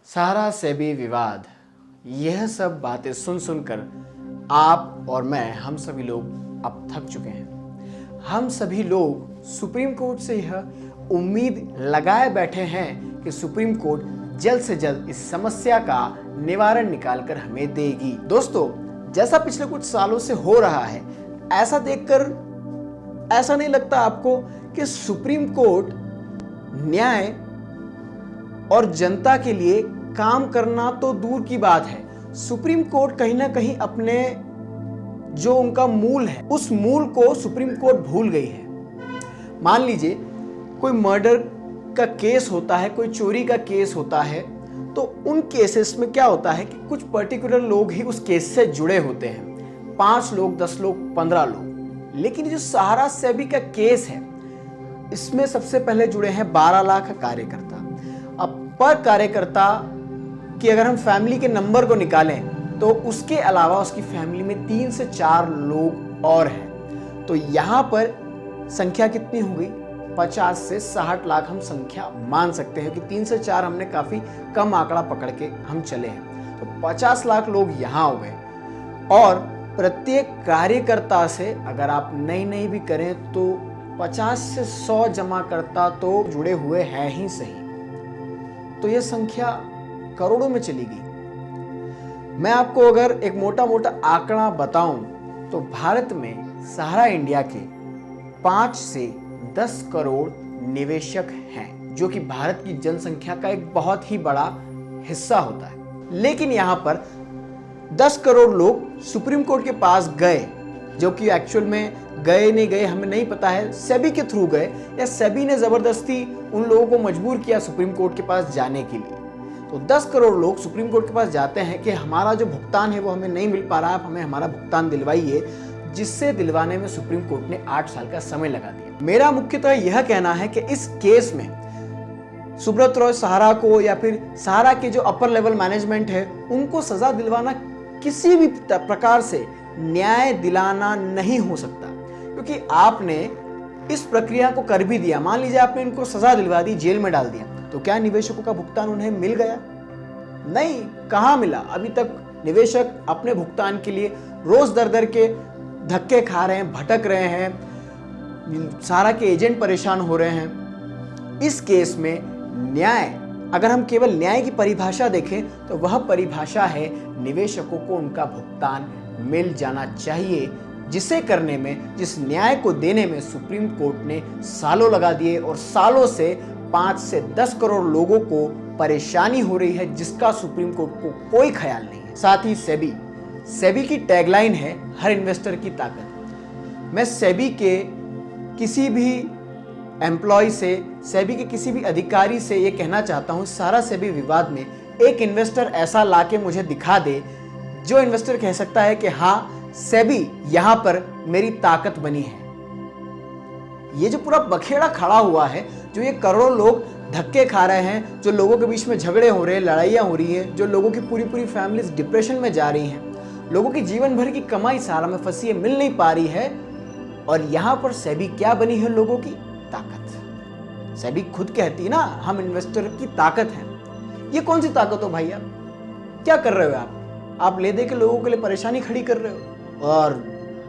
सारा सेबी विवाद, यह सब बातें सुन सुनकर आप और मैं, हम सभी लोग अब थक चुके हैं। हम सभी लोग सुप्रीम कोर्ट से यह उम्मीद लगाए बैठे हैं कि सुप्रीम कोर्ट जल्द से जल्द इस समस्या का निवारण निकालकर हमें देगी। दोस्तों, जैसा पिछले कुछ सालों से हो रहा है, ऐसा देखकर ऐसा नहीं लगता आपको कि सुप्रीम कोर्ट न्याय और जनता के लिए काम करना तो दूर की बात है, सुप्रीम कोर्ट कहीं ना कहीं अपने जो उनका मूल है, उस मूल को सुप्रीम कोर्ट भूल गई है। मान लीजिए कोई मर्डर का केस होता है, कोई चोरी का केस होता है, तो उन केसेस में क्या होता है कि कुछ पर्टिकुलर लोग ही उस केस से जुड़े होते हैं, 5 लोग, 10 लोग, 15 लोग। लेकिन जो सहारा सेबी का केस है, इसमें सबसे पहले जुड़े हैं 12 लाख कार्यकर्ता। अब पर कार्यकर्ता कि अगर हम फैमिली के नंबर को निकालें तो उसके अलावा उसकी फैमिली में 3 से 4 लोग और हैं। तो यहां पर संख्या कितनी हो गई? 50 से 60 लाख हम संख्या मान सकते हैं कि 3 से 4 हमने काफी कम आंकड़ा पकड़ के हम चले हैं। तो 50 लाख लोग यहां हो गए और प्रत्येक कार्यकर्ता से अगर आप नई भी करें तो 50 से 100 जमाकर्ता तो जुड़े हुए हैं ही सही। तो यह संख्या करोड़ों में चली गई। मैं आपको अगर एक मोटा मोटा आंकड़ा बताऊं तो भारत में सहारा इंडिया के 5 से 10 करोड़ निवेशक हैं, जो कि भारत की जनसंख्या का एक बहुत ही बड़ा हिस्सा होता है। लेकिन यहां पर 10 करोड़ लोग सुप्रीम कोर्ट के पास गए, जो कि एक्चुअल में गए नहीं गए हमें नहीं पता है, सेबी के थ्रू गए या सेबी ने जबरदस्ती उन लोगों को मजबूर किया सुप्रीम कोर्ट के पास जाने के लिए। तो 10 करोड़ लोग सुप्रीम कोर्ट के पास जाते हैं कि हमारा जो भुगतान है वो हमें नहीं मिल पा रहा है, आप हमें हमारा भुगतान दिलवाइए, जिससे दिलवाने में सुप्रीम कोर्ट ने 8 साल का समय लगा दिया। मेरा मुख्यतः यह कहना है कि इस केस में सुब्रत रॉय सहारा को या फिर सहारा के जो अपर लेवल मैनेजमेंट है उनको सजा दिलवाना किसी भी प्रकार से न्याय दिलाना नहीं हो सकता, क्योंकि आपने इस प्रक्रिया को कर भी दिया। मान लीजिए आपने इनको सजा दिलवा दी, जेल में डाल दिया, तो क्या निवेशकों का भुगतान उन्हें मिल गया? नहीं, कहां मिला? अभी तक निवेशक अपने भुगतान के लिए रोज दर के धक्के खा रहे हैं, भटक रहे हैं, सारा के एजेंट परेशान हो रहे हैं। इस केस में न्याय, अगर हम केवल न्याय की परिभाषा देखें तो वह परिभाषा है निवेशकों को उनका भुगतान मिल जाना चाहिए, जिसे करने में, जिस न्याय को देने में सुप्रीम कोर्ट ने सालों लगा दिए और सालों से 5 से 10 करोड़ लोगों को परेशानी हो रही है, जिसका सुप्रीम कोर्ट को कोई ख्याल नहीं है। साथ ही सेबी की टैगलाइन है हर इन्वेस्टर की ताकत। मैं सेबी के किसी भी एम्प्लॉय से, सेबी के किसी भी अधिकारी से यह कहना चाहता हूं, सारा सेबी विवाद में एक इन्वेस्टर ऐसा लाके मुझे दिखा दे जो इन्वेस्टर कह सकता है कि हाँ, सेबी यहां पर मेरी ताकत बनी है। ये जो पूरा बखेड़ा खड़ा हुआ है, जो ये करोड़ों लोग धक्के खा रहे हैं, जो लोगों के बीच में झगड़े हो रहे हैं, लड़ाइयां हो रही हैं, जो लोगों की पूरी फैमिलीज डिप्रेशन में जा रही हैं, लोगों की जीवन भर की कमाई सारा में फंसी है, मिल नहीं पा रही है, और यहां पर सेबी क्या बनी है? लोगों की ताकत। सेबी खुद कहती है ना, हम इन्वेस्टर की ताकत है। ये कौन सी ताकत हो भाई? आप क्या कर रहे हो? आप ले दे के लोगों के लिए परेशानी खड़ी कर रहे हो और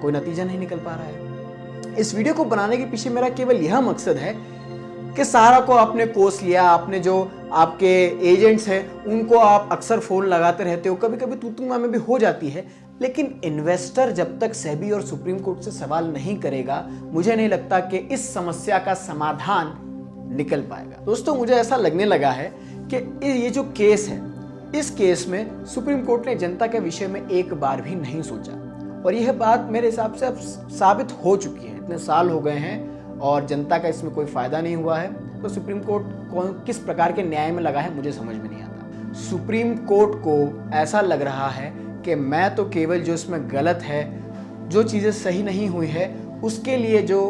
कोई नतीजा नहीं निकल पा रहा है। इस वीडियो को बनाने के पीछे मेरा केवल यह मकसद है कि सहारा को आपने कोस लिया, आपने जो आपके एजेंट्स हैं उनको आप अक्सर फोन लगाते रहते हो, कभी कभी तू में भी हो जाती है, लेकिन इन्वेस्टर जब तक सेबी और सुप्रीम कोर्ट से सवाल नहीं करेगा, मुझे नहीं लगता कि इस समस्या का समाधान निकल पाएगा। दोस्तों, मुझे ऐसा लगने लगा है कि ये जो केस है, इस केस में सुप्रीम कोर्ट ने जनता के विषय में एक बार भी नहीं सोचा, और यह बात मेरे हिसाब से अब साबित हो चुकी है। इतने साल हो गए हैं और जनता का इसमें कोई फायदा नहीं हुआ है, तो सुप्रीम कोर्ट किस प्रकार के न्याय में लगा है मुझे समझ में नहीं आता। सुप्रीम कोर्ट को ऐसा लग रहा है कि मैं तो केवल जो इसमें गलत है, जो चीज़ें सही नहीं हुई है, उसके लिए जो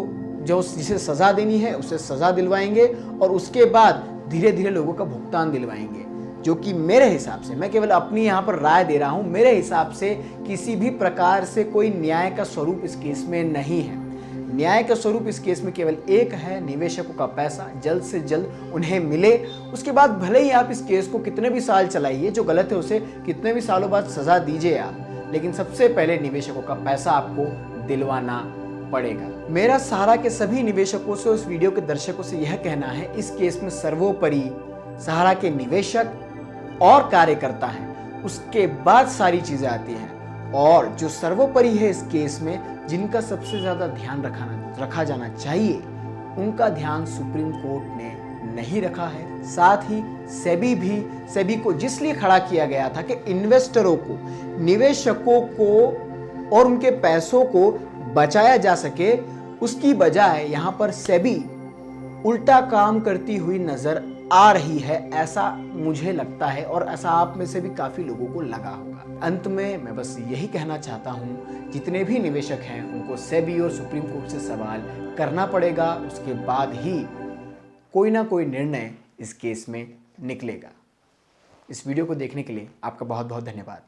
जिसे सज़ा देनी है उसे सज़ा दिलवाएंगे और उसके बाद धीरे धीरे लोगों का भुगतान दिलवाएंगे, जो कि मेरे हिसाब से, मैं केवल अपनी यहाँ पर राय दे रहा हूँ, मेरे हिसाब से किसी भी प्रकार से कोई न्याय का स्वरूप इस केस में नहीं है। न्याय का स्वरूप इस केस में केवल एक है, निवेशकों का पैसा जल्द से जल्द उन्हें मिले। उसके बाद भले ही आप इस केस को कितने भी साल चलाइए, जो गलत है उसे कितने भी सालों बाद सजा दीजिए आप, लेकिन सबसे पहले निवेशकों का पैसा आपको दिलवाना पड़ेगा। मेरा सहारा के सभी निवेशकों से, उस वीडियो के दर्शकों से यह कहना है, इस केस में सर्वोपरि सहारा के निवेशक और कार्यकर्ता हैं, उसके बाद सारी चीजें आती हैं। और जो सर्वोपरि है इस केस में, जिनका सबसे ज्यादा ध्यान रखा जाना चाहिए, उनका ध्यान सुप्रीम कोर्ट ने नहीं रखा है। साथ ही सेबी को जिसलिए खड़ा किया गया था कि इन्वेस्टरों को, निवेशकों को और उनके पैसों को बचाया जा सके, उसकी बजाय यहां पर सेबी उल्टा काम करती हुई नजर आ रही है, ऐसा मुझे लगता है और ऐसा आप में से भी काफी लोगों को लगा होगा। अंत में मैं बस यही कहना चाहता हूं, जितने भी निवेशक हैं उनको सेबी और सुप्रीम कोर्ट से सवाल करना पड़ेगा, उसके बाद ही कोई ना कोई निर्णय इस केस में निकलेगा। इस वीडियो को देखने के लिए आपका बहुत बहुत धन्यवाद।